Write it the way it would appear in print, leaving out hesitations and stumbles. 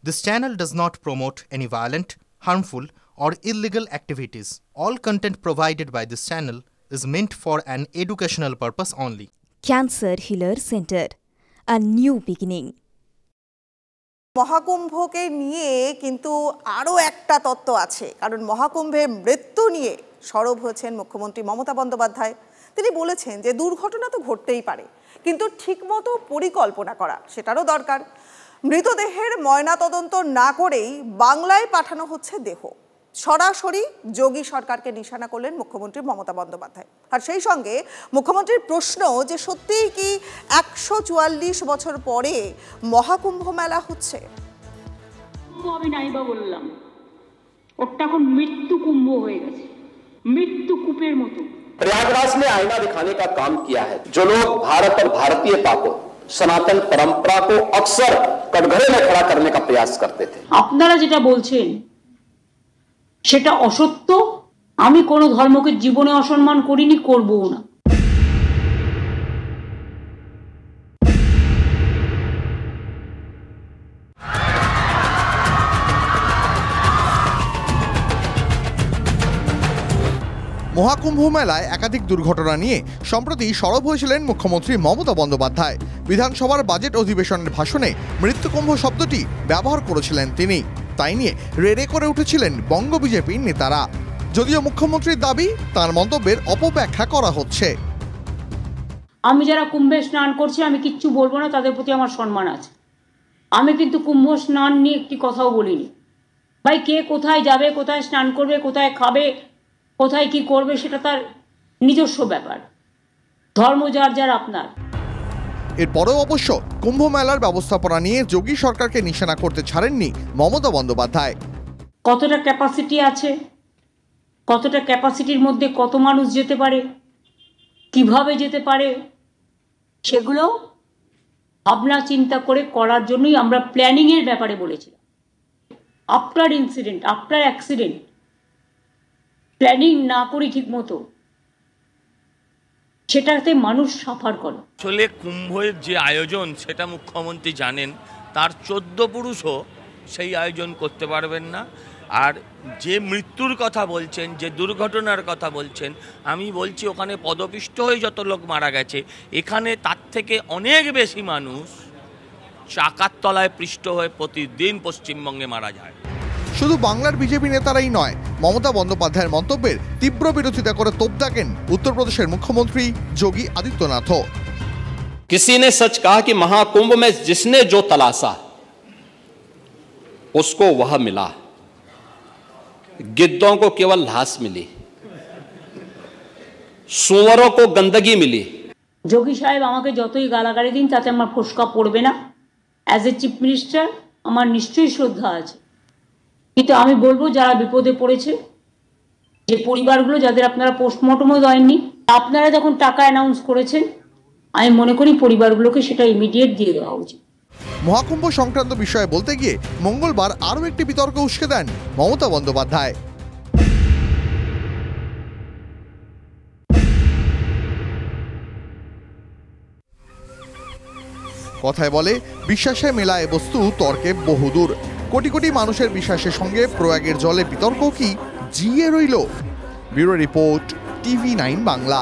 This channel does not promote any violent, harmful, or illegal activities. All content provided by this channel is meant for an educational purpose only. Cancer Healer Center, a new beginning. মহাকুম্ভকে নিয়ে কিন্তু আরও একটা তত্ত্ব আছে, কারণ মহাকুম্ভে মৃত্যু নিয়ে সরব হয়েছেন মুখ্যমন্ত্রী মমতা বন্দ্যোপাধ্যায়। তিনি বলেছেন যে দুর্ঘটনা তো ঘটতেই পারে, কিন্তু ঠিকমতো পরিকল্পনা করা সেটারও দরকার। মৃতদেহের ময়নাতদন্ত না করেই বাংলায় পাঠানো হচ্ছে দেহ। সরাসরি যোগী সরকারকে নিশানা করলেন মুখ্যমন্ত্রী মমতা বন্দ্যোপাধ্যায়। আর সেই সঙ্গে মুখ্যমন্ত্রীর প্রশ্ন যে সত্যিই কি ১৪৪ বছর পরে মহাকুম্ভ মেলা হচ্ছে? আমি নাইবা বললাম, ওটা এখন মৃত্যু কুম্ভ হয়ে গেছে, মৃত্যু কূপের মতো। प्रयागराज में आईना दिखाने का काम किया है। जो लोग भारत और भारतीयता को, सनातन परंपरा को अक्सर कटघरे में खड़ा करने का प्रयास करते थे। আপনারা যেটা বলছেন সেটা অসত্য। আমি কোনো ধর্মকে জীবনে অসম্মান করিনি, করবও না। মহাকুম্ভ মেলায় একাধিক দুর্ঘটনা নিয়ে সম্প্রতি সরব হয়েছিলেন মুখ্যমন্ত্রী মমতা বন্দ্যোপাধ্যায়। বিধানসভার বাজেট অধিবেশনের ভাষণে মৃত্যুকুম্ভ শব্দটি ব্যবহার করেছিলেন তিনি। তাই নিয়ে রেড়ে করে উঠেছিলেন বঙ্গ বিজেপির নেতারা। যদিও মুখ্যমন্ত্রীর দাবি, তার মন্তব্যের অপব্যাখ্যা করা হচ্ছে। আমি যারা কুম্ভে স্নান করছি আমি কিচ্ছু বলবো না, তাদের প্রতি আমার সম্মান আছে। আমি কিন্তু কুম্ভ স্নান নিয়ে একটি কথাও বলিনি। ভাই, কে কোথায় যাবে, কোথায় স্নান করবে, কোথায় খাবে, কোথায় কি করবে সেটা তার নিজস্ব ব্যাপার। ধর্ম যার যার আপনার। এরপরেও অবশ্য কুম্ভ মেলার ব্যবস্থাপনা নিয়ে যোগী সরকারকে নিশানা করতে ছাড়েননি মমতা বন্দ্যোপাধ্যায়। কতটা ক্যাপাসিটি আছে, কতটা ক্যাপাসিটির মধ্যে কত মানুষ যেতে পারে, কিভাবে যেতে পারে, সেগুলো ভাবনা চিন্তা করে করার জন্যই আমরা প্ল্যানিংয়ের ব্যাপারে বলেছিলাম। After incident, after accident planning না করি ঠিক মতো, সেটাতে মানুষ সাফার করে। আসলে কুম্ভের যে আয়োজন সেটা মুখ্যমন্ত্রী জানেন, তার 14 পুরুষও সেই আয়োজন করতে পারবেন না। আর যে মৃত্যুর কথা বলছেন, যে দুর্ঘটনার কথা বলছেন, আমি বলছি ওখানে পদপিষ্ট হয়ে যত লোক মারা গেছে, এখানে তার থেকে অনেক বেশি মানুষ চাকার তলায় পৃষ্ঠ হয়ে প্রতিদিন পশ্চিমবঙ্গে মারা যায়। শুধু বাংলার বিজেপি নেতারাই নয়, মমতা বন্দ্যোপাধ্যায়ের মন্তব্যের তীব্র বিরোধিতা করে তোপ দাগেন উত্তরপ্রদেশের মুখ্যমন্ত্রী যোগী আদিত্যনাথও। किसी ने सच कहा कि महाकुंभ में जिसने जो तलाशा उसको वह मिला, गिद्धों को केवल लाश मिली, सुअरों को गंदगी मिली। যোগী সাহেব আমাকে যতই গালাগালি দিন তাতে আমার ফোসকা পড়বে না। অ্যাজ এ চিফ মিনিস্টার আমার নিশ্চয়ই শ্রদ্ধা আছে, কিন্তু আমি বলবো যারা বিপদে পড়েছে, যে পরিবারগুলো যাদের আপনারা পোস্টমর্টমও দেননি, আপনারা যখন টাকা অ্যানাউন্স করেছেন, আমি মনে করি পরিবারগুলোকে সেটা ইমিডিয়েট দিয়ে দেওয়া উচিত। মহাকুম্ভ সংক্রান্ত বিষয়ে বলতে গিয়ে মঙ্গলবার আরও একটি বিতর্ক উস্কে দেন মমতা বন্দ্যোপাধ্যায়। কথায় বলে, বিশ্বাসে মেলায় বস্তু তর্কে বহুদূর। কোটি কোটি মানুষের বিশ্বাসের সঙ্গে প্রয়াগের জলে বিতর্ক কি জিয়ে রইল? Bureau report, TV9 Bangla.